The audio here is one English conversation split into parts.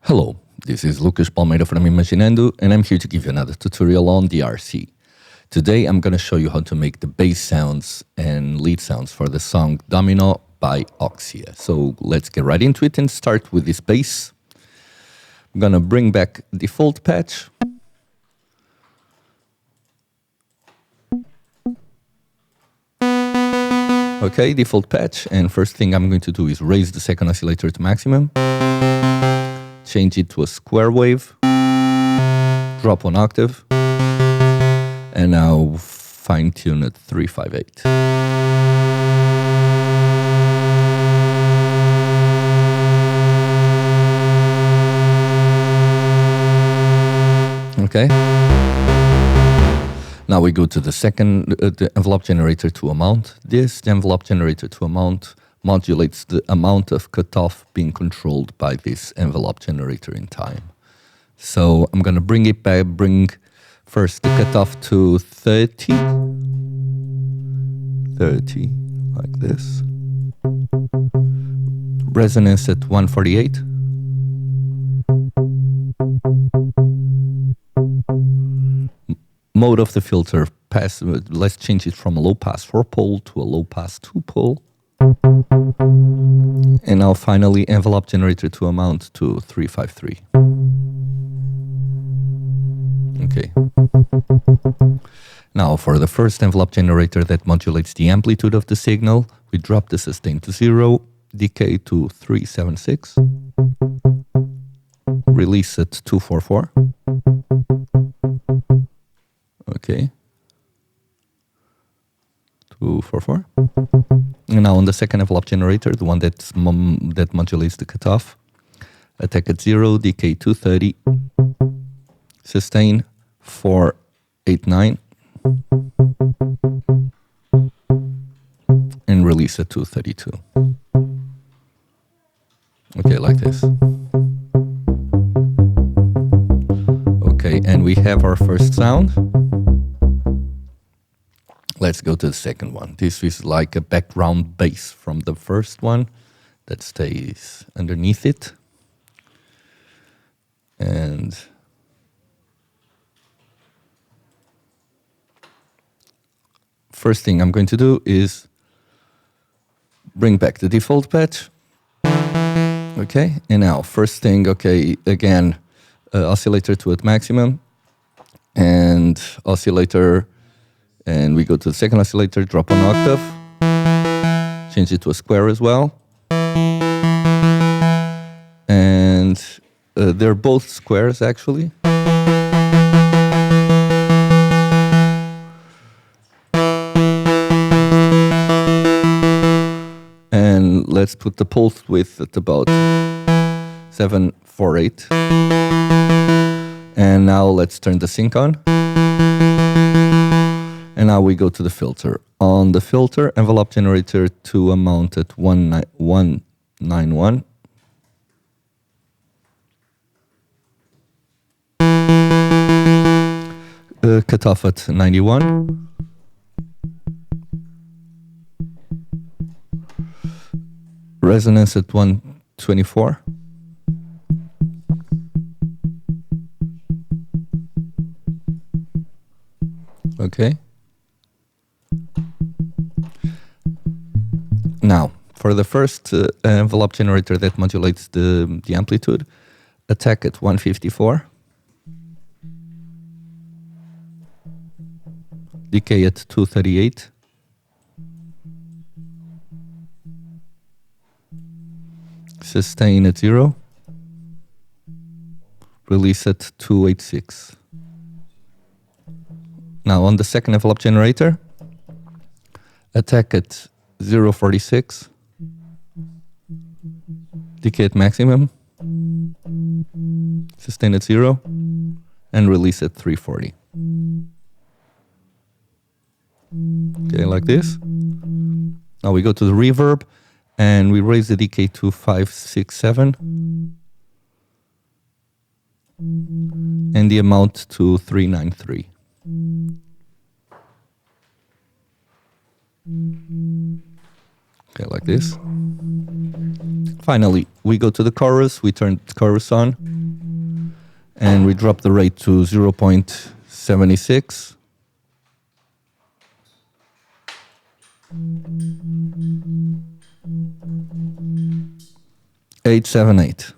Hello, this is Lucas Palmeira from Imaginando, and I'm here to give you another tutorial on DRC. Today I'm going to show you how to make the bass sounds and lead sounds for the song Domino by Oxia. So let's get right into it and start with this bass. I'm going to bring back default patch. Okay, default patch, and first thing I'm going to do is raise the second oscillator to maximum, change it to a square wave, drop 1 octave, and now fine tune at 358. Okay. Now we go to the second, the envelope generator to amount. The envelope generator to amount modulates the amount of cutoff being controlled by this envelope generator in time. So I'm going to bring it back, bring first the cutoff to 30, like this. Resonance at 148. Mode of the filter, let's change it from a low pass 4-pole to a low pass 2-pole. And now finally envelope generator to amount to 353. Okay. Now for the first envelope generator that modulates the amplitude of the signal, we drop the sustain to 0, decay to 376, release at 244. Okay. 244. And now on the second envelope generator, the one that modulates the cutoff, attack at 0, decay 230, sustain 489, and release at 232. Okay, like this. Okay, and we have our first sound. Let's go to the second one. This is like a background bass from the first one that stays underneath it. And first thing I'm going to do is bring back the default patch. Okay, and now first thing, okay, again, oscillator to at maximum, and oscillator. And we go to the second oscillator, drop 1 octave, change it to a square as well. And they're both squares actually. And let's put the pulse width at about 748. And now let's turn the sync on. And now we go to the filter. On the filter, envelope generator to amount at 191. Cutoff at 91. Resonance at 124. Okay. Now, for the first envelope generator that modulates the amplitude, attack at 154, decay at 238, sustain at 0, release at 286. Now on the second envelope generator, attack at 046, decay at maximum, sustain at 0, and release at 340. Okay, like this. Now we go to the reverb, and we raise the decay to 567, and the amount to 393. Okay, like this. Finally, we go to the chorus, we turn the chorus on. And we drop the rate to 0.76. Eight, 7, 8.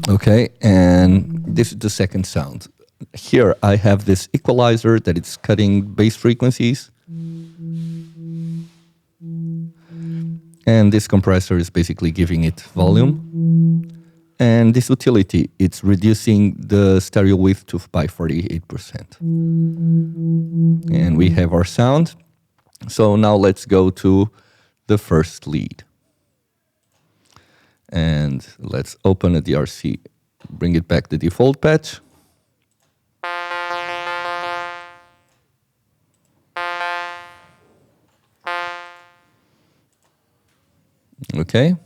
Okay, and this is the second sound. Here I have this equalizer that it's cutting bass frequencies. And this compressor is basically giving it volume. And this utility, it's reducing the stereo width by 48%. And we have our sound. So now let's go to the first lead. And let's open a DRC, bring it back the default patch. Okay.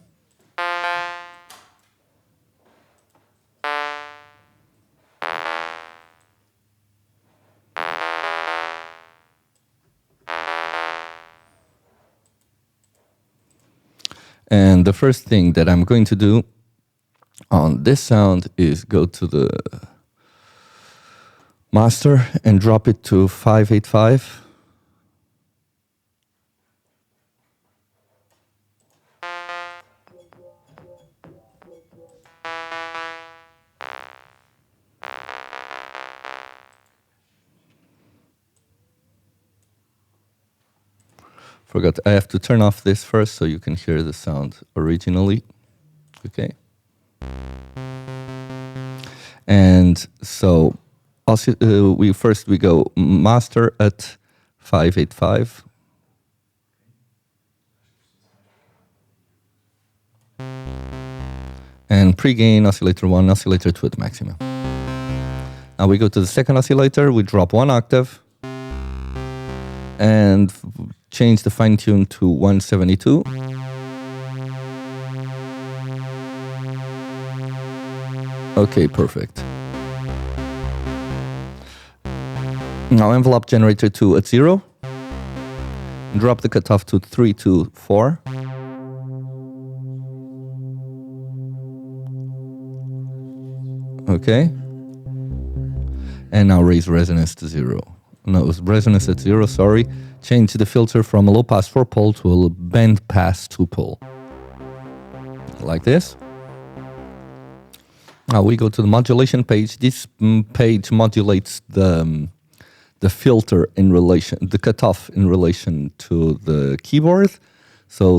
And the first thing that I'm going to do on this sound is go to the master and drop it to 585. Forgot, I have to turn off this first so you can hear the sound originally. Okay. And so we go master at 585. And pre-gain oscillator 1, oscillator 2 at maximum. Now we go to the second oscillator, we drop 1 octave and change the fine tune to 172. Okay, perfect. Now envelope generator 2 at 0. Drop the cutoff to 324. Okay. And now raise resonance to 0. No, it was resonance at 0, sorry. Change the filter from a low pass 4-pole to a band pass 2-pole. Like this. Now we go to the modulation page. This page modulates the filter in relation, the cutoff in relation to the keyboard. So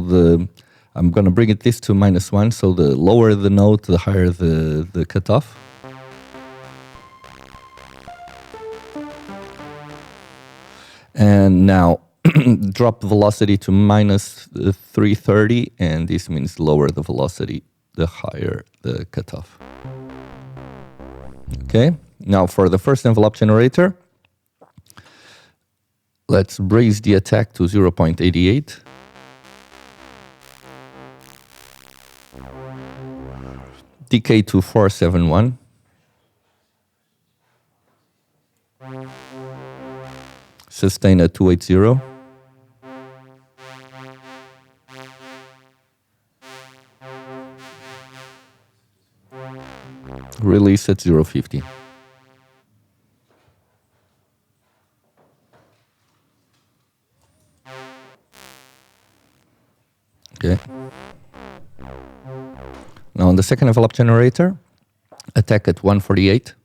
I'm going to bring this to -1. So the lower the note, the higher the cutoff. And now drop velocity to -330, and this means lower the velocity, the higher the cutoff. Okay, now for the first envelope generator, let's raise the attack to 0.88. Decay to 471. Sustain at 280. Release at 0.50. Okay. Now on the second envelope generator, attack at 148.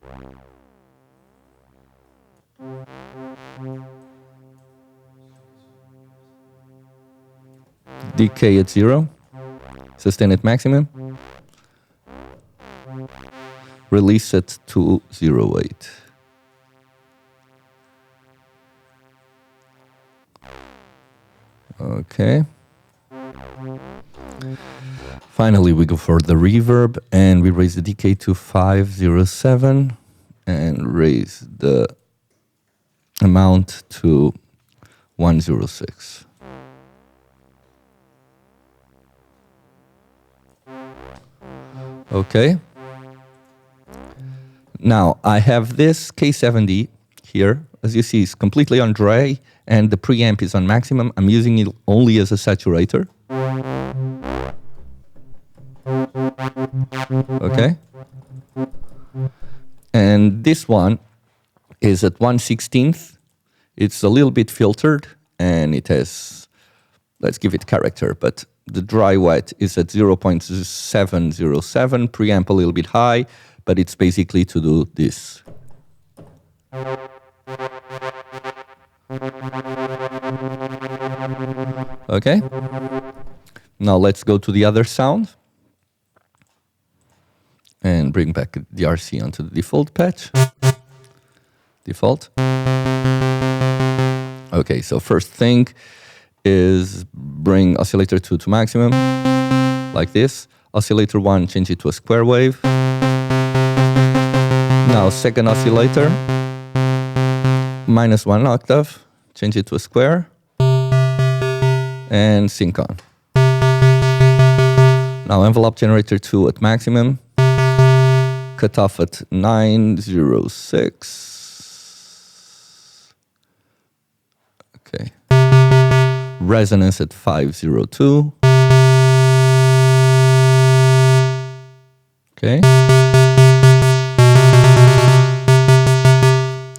Decay at 0. Sustain at maximum. Release at 208. Okay. Finally, we go for the reverb and we raise the decay to 507 and raise the amount to 106. Okay. Now I have this K70 here, as you see, is completely on dry, and the preamp is on maximum. I'm using it only as a saturator. Okay. And this one is at 1/16. It's a little bit filtered, and it has, let's give it character, but the dry wet is at 0.707, preamp a little bit high, but it's basically to do this. Okay. Now let's go to the other sound and bring back DRC onto the default patch. Default. Okay, so first thing is bring oscillator 2 to maximum, like this. Oscillator 1, change it to a square wave. Now second oscillator, -1 octave, change it to a square, and sync on. Now envelope generator 2 at maximum, cut off at 906. Okay. Resonance at 502. Okay.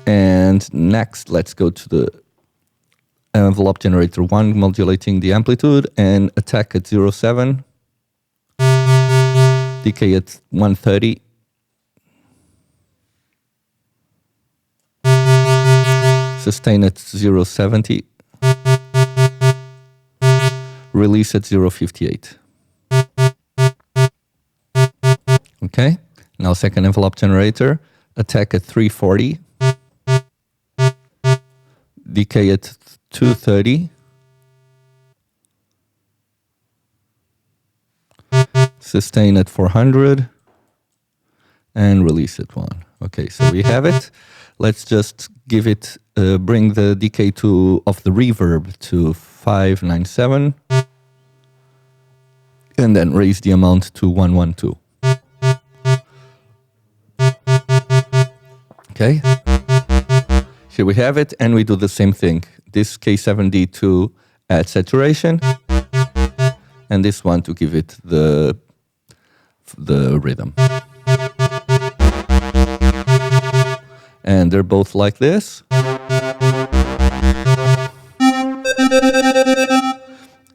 And next, let's go to the envelope generator 1, modulating the amplitude, and attack at 0.7. Decay at 130. Sustain at 0.70. Release at 0.58. Okay, now second envelope generator, attack at 340. Decay at 230. Sustain at 400. And release at 1. Okay, so we have it. Let's just give it, bring the decay of the reverb to 597. And then raise the amount to 112. Okay. Here we have it, and we do the same thing. This K7D to add saturation, and this one to give it the rhythm. And they're both like this.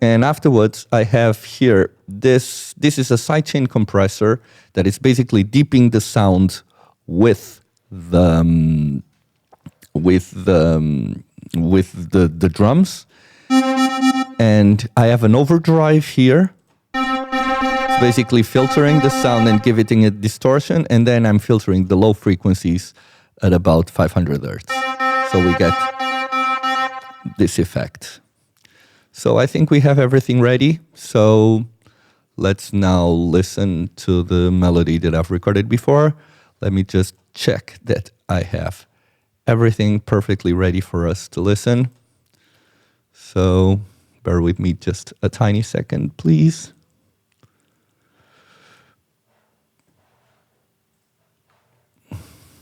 And afterwards, I have here, this is a sidechain compressor that is basically deepening the sound with the drums. And I have an overdrive here. It's basically filtering the sound and giving it distortion, and then I'm filtering the low frequencies at about 500 hertz. So we get this effect. So I think we have everything ready. So let's now listen to the melody that I've recorded before. Let me just check that I have everything perfectly ready for us to listen. So bear with me just a tiny second, please.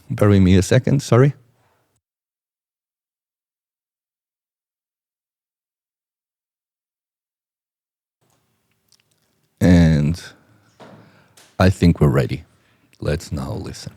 Bear with me a second, sorry. And I think we're ready. Let's now listen.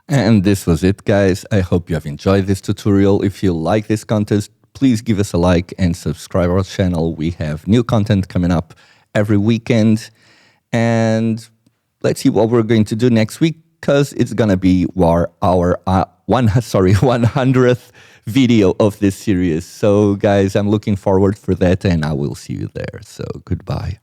And this was it, guys. I hope you have enjoyed this tutorial. If you like this content, please give us a like and subscribe our channel. We have new content coming up every weekend. And let's see what we're going to do next week, because it's going to be our 100th video of this series. So, guys, I'm looking forward for that, and I will see you there. So, goodbye.